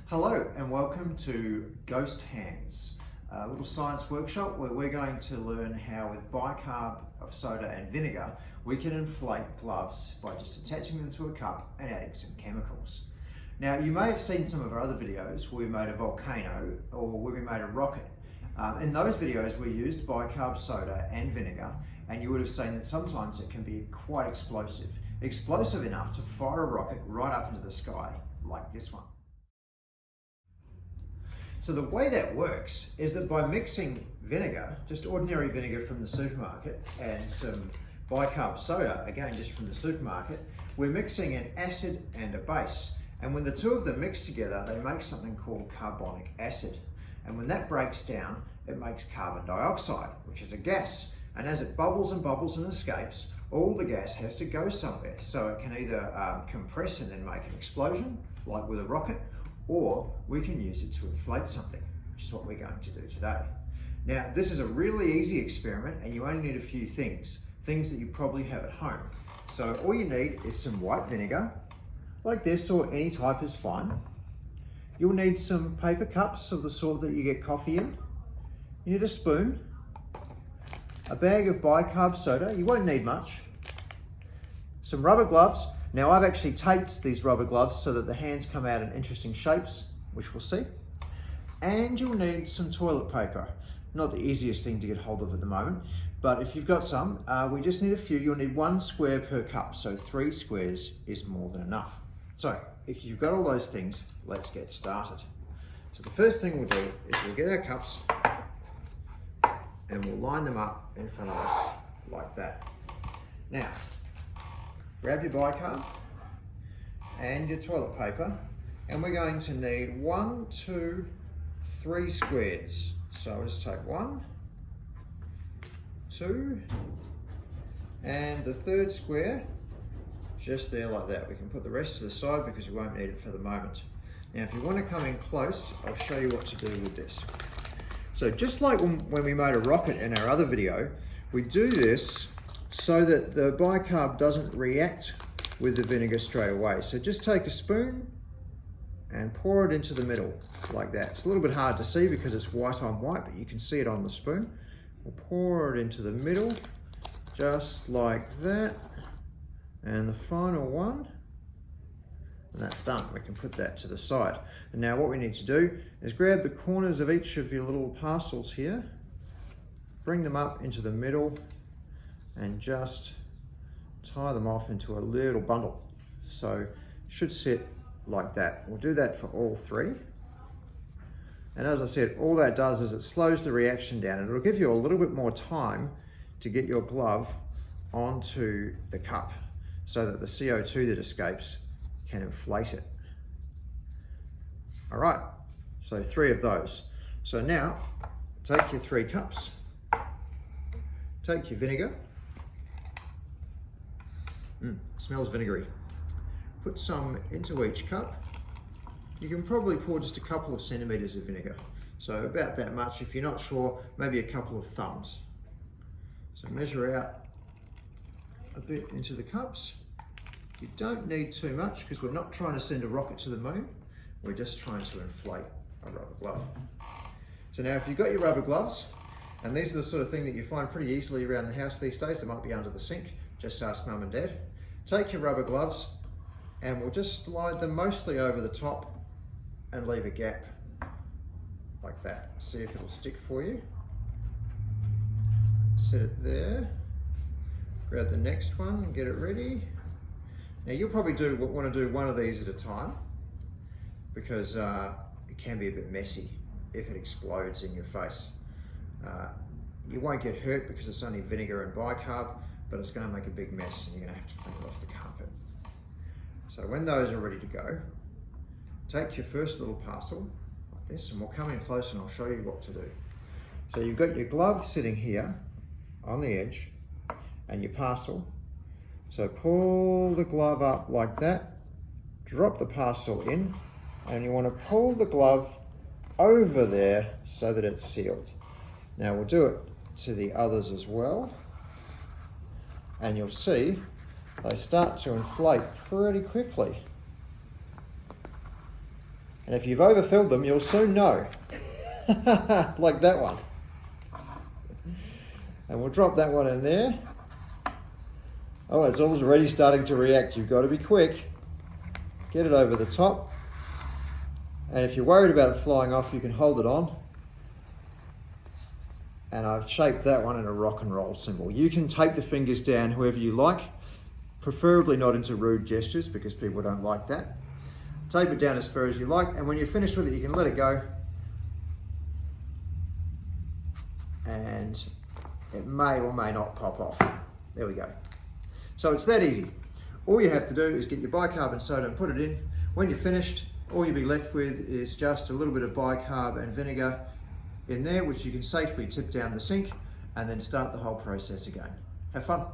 Hello and welcome to Ghost Hands, a little science workshop where we're going to learn how with bicarb of soda and vinegar we can inflate gloves by just attaching them to a cup and adding some chemicals. Now you may have seen some of our other videos where we made a volcano or where we made a rocket. In those videos we used bicarb soda and vinegar, and you would have seen that sometimes it can be quite explosive enough to fire a rocket right up into the sky like this one. So the way that works is that by mixing vinegar, just ordinary vinegar from the supermarket, and some bicarb soda, again just from the supermarket, we're mixing an acid and a base. And when the two of them mix together, they make something called carbonic acid. And when that breaks down, it makes carbon dioxide, which is a gas. And as it bubbles and bubbles and escapes, all the gas has to go somewhere. So it can either compress and then make an explosion, like with a rocket, or we can use it to inflate something, which is what we're going to do today. Now, this is a really easy experiment and you only need a few things that you probably have at home. So all you need is some white vinegar, like this, or any type is fine. You'll need some paper cups of the sort that you get coffee in. You need a spoon, a bag of bicarb soda, you won't need much, some rubber gloves. Now I've actually taped these rubber gloves so that the hands come out in interesting shapes, which we'll see. And you'll need some toilet paper. Not the easiest thing to get hold of at the moment, but if you've got some, we just need a few. You'll need 1 square per cup, so 3 squares is more than enough. So if you've got all those things, let's get started. So the first thing we'll do is we'll get our cups and we'll line them up in front of us like that. Now, grab your bicarb and your toilet paper, and we're going to need 1, 2, 3 squares. So I'll just take 1, 2, and the third square just there like that. We can put the rest to the side because we won't need it for the moment. Now if you want to come in close, I'll show you what to do with this. So just like when we made a rocket in our other video, we do this so that the bicarb doesn't react with the vinegar straight away. So just take a spoon and pour it into the middle like that. It's a little bit hard to see because it's white on white, but you can see it on the spoon. We'll pour it into the middle, just like that. And the final one, and that's done. We can put that to the side. And now what we need to do is grab the corners of each of your little parcels here, bring them up into the middle, and just tie them off into a little bundle. So it should sit like that. We'll do that for all 3. And as I said, all that does is it slows the reaction down, and it'll give you a little bit more time to get your glove onto the cup so that the CO2 that escapes can inflate it. All right, so 3 of those. So now take your 3 cups, take your vinegar. Smells vinegary. Put some into each cup. You can probably pour just a couple of centimeters of vinegar. So about that much. If you're not sure, maybe a couple of thumbs. So measure out a bit into the cups. You don't need too much because we're not trying to send a rocket to the moon. We're just trying to inflate a rubber glove. So now if you've got your rubber gloves, and these are the sort of thing that you find pretty easily around the house these days, they might be under the sink, just ask mum and dad. Take your rubber gloves and we'll just slide them mostly over the top and leave a gap like that. See if it'll stick for you. Set it there. Grab the next one and get it ready. Now you'll probably want to do one of these at a time because it can be a bit messy if it explodes in your face. You won't get hurt because it's only vinegar and bicarb, but it's going to make a big mess and you're going to have to clean it off the carpet. So when those are ready to go, take your first little parcel like this, and we'll come in close and I'll show you what to do. So you've got your glove sitting here on the edge and your parcel. So pull the glove up like that, drop the parcel in, and you want to pull the glove over there so that it's sealed. Now we'll do it to the others as well. And you'll see they start to inflate pretty quickly. And if you've overfilled them, you'll soon know. Like that one. And we'll drop that one in there. Oh, it's already starting to react. You've got to be quick. Get it over the top. And if you're worried about it flying off, you can hold it on. And I've shaped that one in a rock and roll symbol. You can tape the fingers down however you like, preferably not into rude gestures because people don't like that. Tape it down as far as you like, and when you're finished with it, you can let it go. And it may or may not pop off. There we go. So it's that easy. All you have to do is get your bicarbonate soda and put it in. When you're finished, all you'll be left with is just a little bit of bicarb and vinegar in there, which you can safely tip down the sink and then start the whole process again. Have fun.